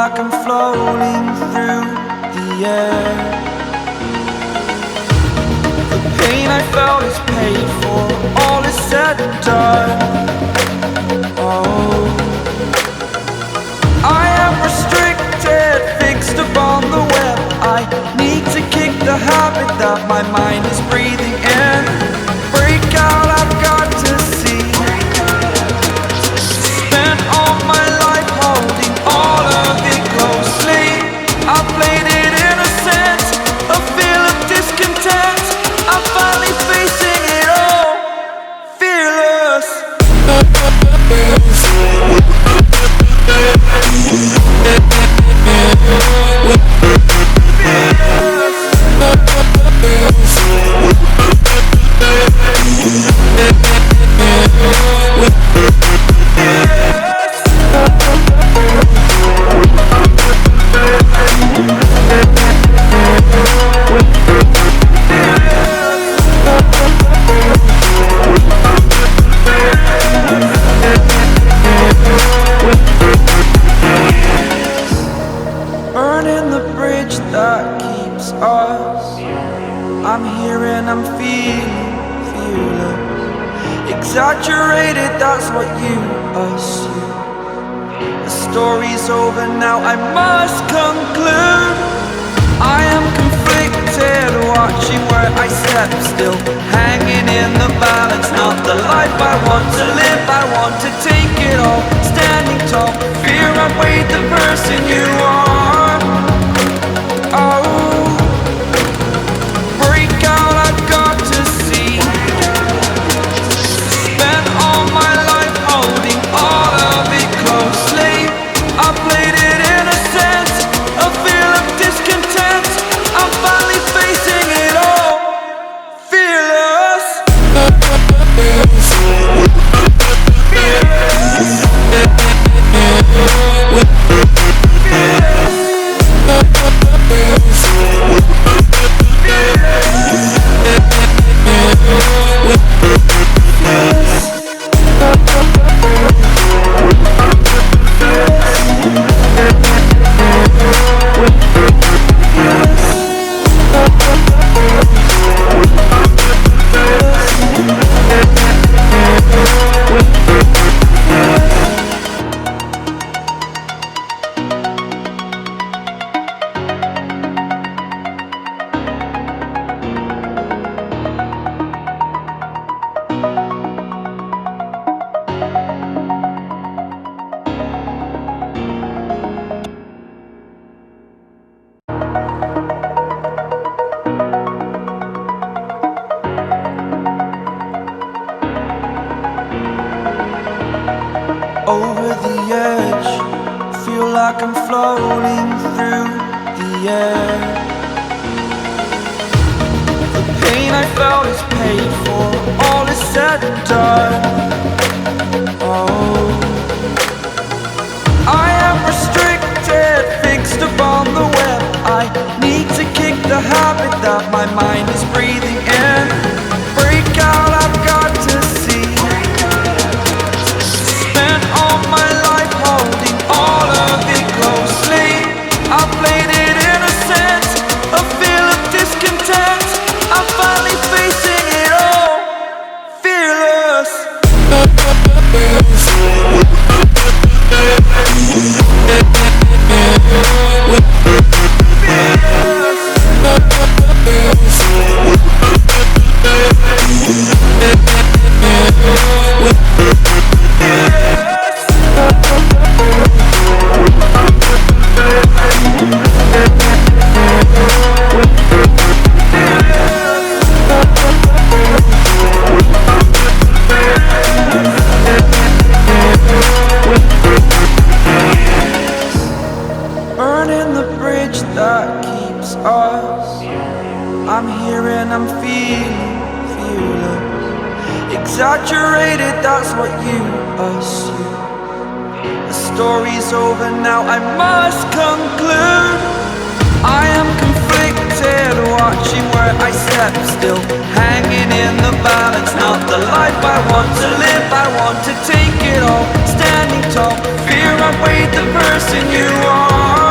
like I'm floating through the air. The pain I felt is paid for, all is said and done. Oh, I am restricted, fixed upon the web. I need to kick the habit that my mind is breathing in. Break out, I've got to see. Spent all my life holding all of it closely. I played it innocent, a feel of discontent. I'm finally facing it all, fearless. Burning the bridge that keeps us. I'm here and I'm feeling fearless. Exaggerated, that's what you assume. The story's over now, I must conclude. I am conflicted, watching where I step still, hanging in the balance. Not the life I want to live, I want to take it all. Standing tall, fear I weighed the person you are. Oh, break out, I've got to see. Spent all my life holding all of it closely. I played it innocent, a feel of discontent. I'm finally facing it all, fearless. Over the edge, feel like I'm floating through the air. The pain I felt is paid for, all is said and done. Oh, I am restricted, fixed upon the web. I need to kick the habit that my mind is breathing in. Break out, I've got to see. Spent all my life holding all of it closely. I played it innocent, a feel of discontent. I'm finally facing it all, fearless. Burning the bridge that keeps us. I'm here and I'm feeling fearless. Exaggerated, that's what you assume. The story's over now, I must conclude. I am conflicted, watching where I step still, hanging in the balance. Not the life I want to live, I want to take it all. Standing tall, fear I weighed the person you are.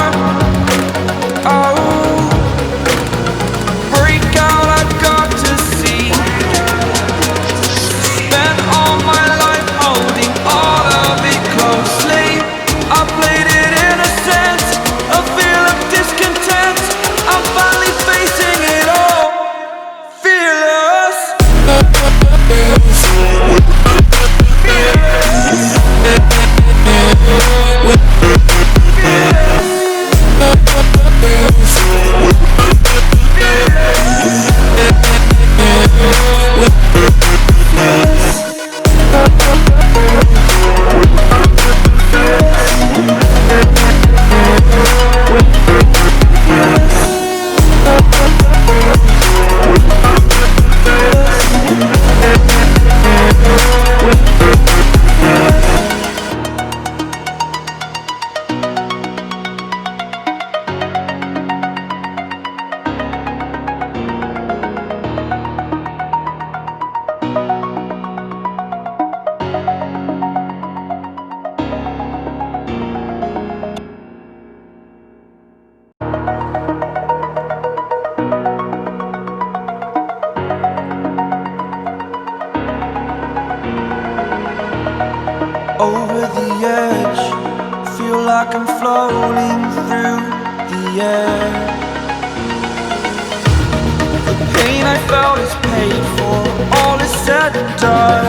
said and done.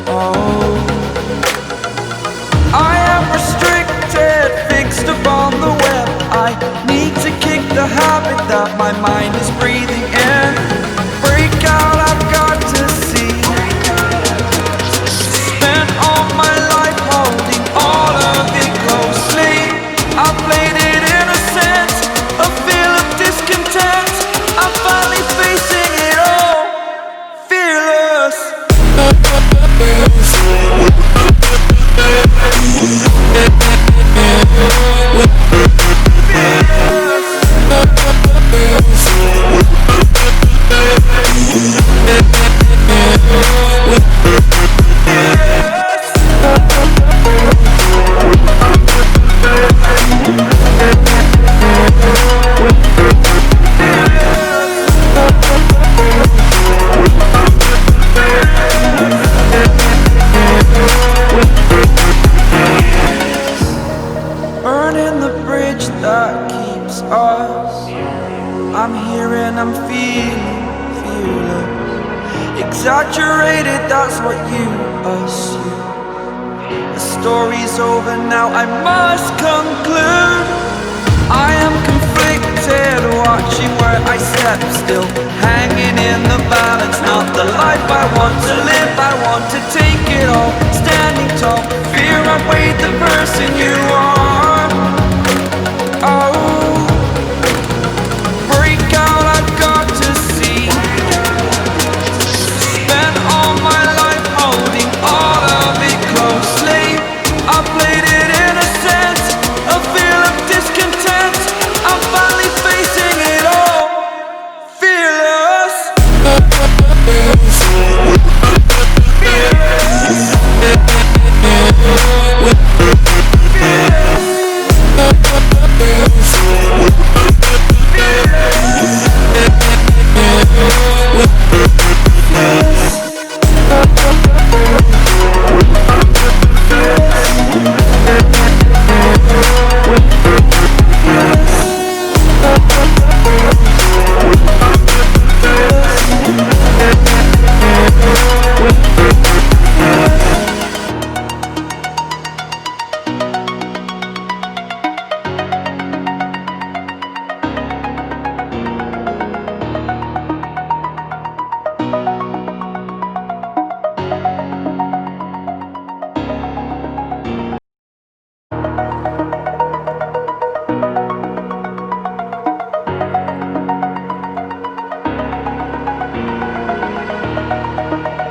Oh, I am restricted, fixed upon the web. I need to kick the habit that my mind is breathing in. Break out, I've got to see. Spent all my life holding all of it closely. I played it innocent, a feel of discontent. I'm finally facing it all, fearless. Burning the bridge that keeps us. I'm here and I'm feeling fearless. Exaggerated, that's what you assume. The story's over now, I must conclude. I am conflicted, watching where I step still, hanging in the balance. Not the life I want to live, I want to take it all. Standing tall, fear I've weighed the person you are. Oh, break out, I've got to see. Spent all my life holding all of it closely. I played it innocent, a feel of discontent. I'm finally facing it all, fearless.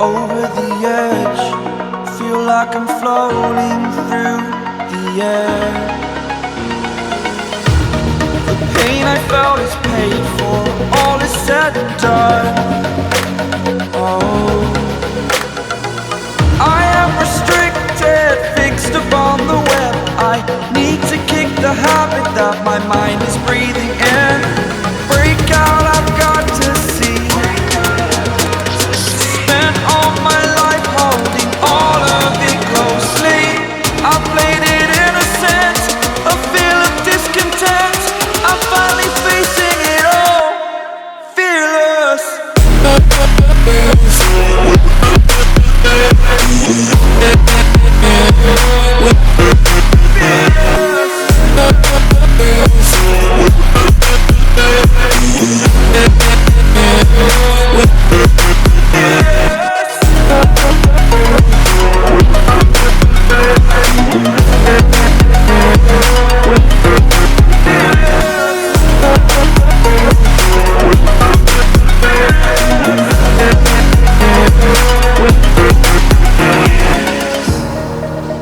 Over the edge, feel like I'm floating through the air. The pain I felt is paid for, all is said and done. Oh, I am restricted, fixed upon the web. I need to kick the habit that my mind is breathing in. Break out, I've got to see. Spent all my life holding all of it closely. I played it innocent, a feel of discontent. I'm finally facing it all, fearless.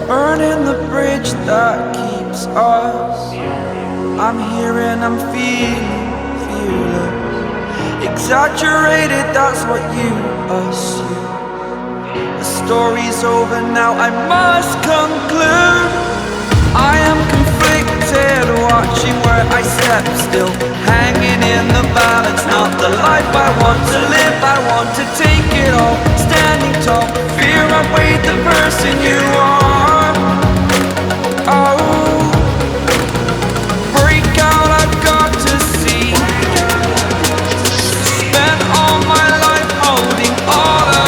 Burning the bridge that keeps us. I'm here and I'm feeling fearless. Exaggerated, that's what you assume. The story's over now, I must conclude. I am conflicted, watching where I step still, hanging in the balance. Not the life I want to live, I want to take it all. Standing tall, fear I've weighed the person you are. Oh, break out, I've got to see. Spent all my life holding all of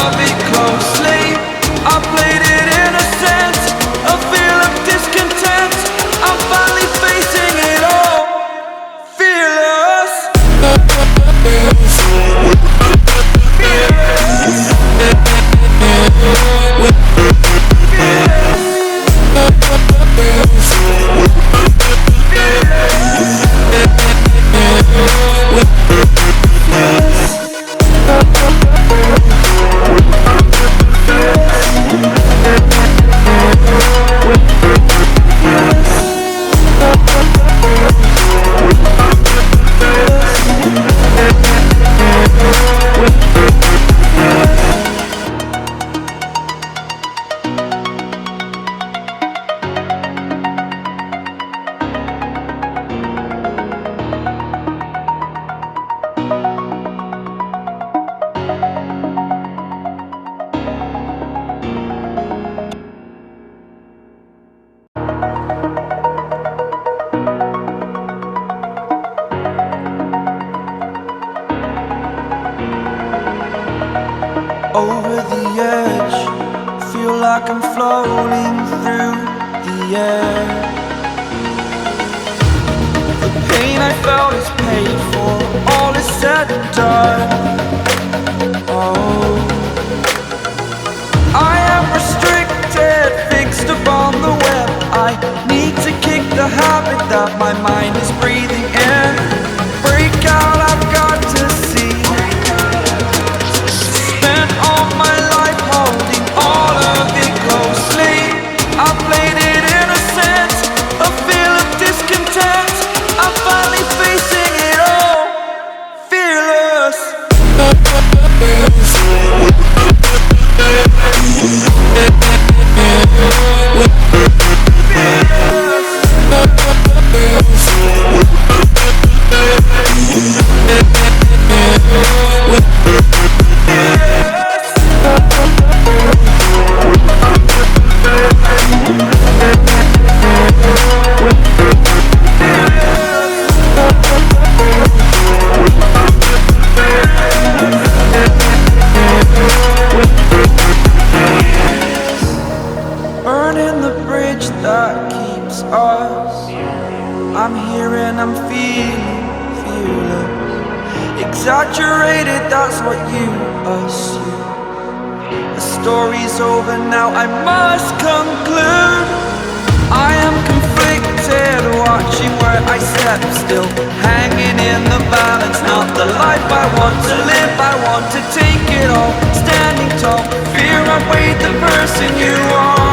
the edge, feel like I'm floating through the air. The pain I felt is paid for, all is said and done. Oh, I am restricted, fixed upon the web. I need to kick the habit that my mind is breathing in. Break out, I've got to see. Spent all my life holding all of it closely. I played it innocent, a feel of discontent. I'm finally facing it all, fearless. Burning the bridge that keeps us. I'm here and I'm feeling fearless. Exaggerated, that's what you assume. The story's over now, I must conclude. I am conflicted, watching where I step still, hanging in the balance. Not the life I want to live, I want to take it all. Standing tall, fear I weighed the person you are.